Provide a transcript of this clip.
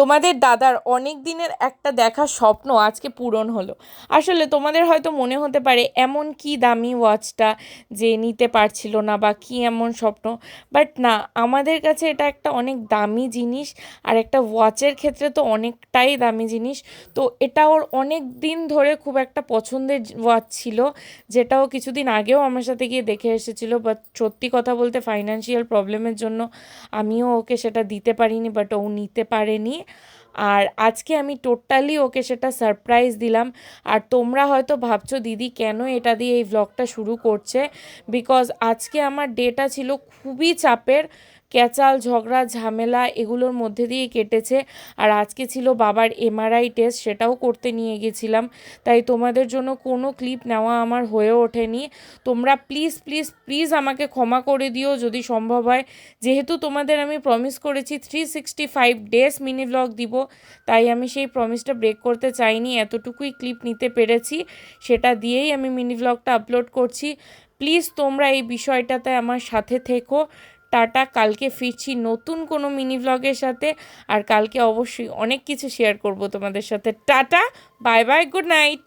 তোমাদের দাদার অনেক দিনের একটা দেখা স্বপ্ন আজকে পূরণ হলো। আসলে তোমাদের হয়তো মনে হতে পারে এমন কি দামি ওয়াচটা যে নিতে পারছিল না বা কি এমন স্বপ্ন, বাট না, আমাদের কাছে এটা একটা অনেক দামি জিনিস। আর একটা ওয়াচের ক্ষেত্রে তো অনেকটাই দামি জিনিস। তো এটা ওর অনেক দিন ধরে খুব একটা পছন্দের ওয়াচ ছিল, যেটাও কিছুদিন আগেও আমার সাথে গিয়ে দেখে এসেছিলো। বাট সত্যি কথা বলতে ফাইন্যান্সিয়াল প্রবলেমের জন্য আমিও ওকে সেটা দিতে পারিনি, বাট ও নিতে পারেনি। আর আজকে আমি টোটালি ওকে সেটা সারপ্রাইজ দিলাম। আর তোমরা হয়তো ভাবছো দিদি কেন এটা দিয়ে এই ভ্লগটা শুরু করছে, বিকজ আজকে আমার ডেটা ছিল খুবই চাপের, ক্যাচাল ঝগড়া ঝামেলা এগুলোর মধ্যে দিয়ে কেটেছে। আর আজকে ছিল বাবার এমআরআই টেস্ট, সেটাও করতে নিয়ে গেছিলাম। তাই তোমাদের জন্য কোনো ক্লিপ নেওয়া আমার হয়ে ওঠেনি। তোমরা প্লিজ প্লিজ প্লিজ আমাকে ক্ষমা করে দিও যদি সম্ভব হয়। যেহেতু তোমাদের আমি প্রমিস করেছি 365 ডেজ মিনি ব্লগ দিব, তাই আমি সেই প্রমিসটা ব্রেক করতে চাইনি। এতটুকুই ক্লিপ নিতে পেরেছি, সেটা দিয়েই আমি মিনি ব্লগটা আপলোড করছি। প্লিজ তোমরা এই বিষয়টাতে আমার সাথে থেকো। টাটা, কালকে ফিরছি নতুন কোনো মিনি ব্লগের সাথে। আর কালকে অবশ্যই অনেক কিছু শেয়ার করব তোমাদের সাথে। Tata, bye bye, good night.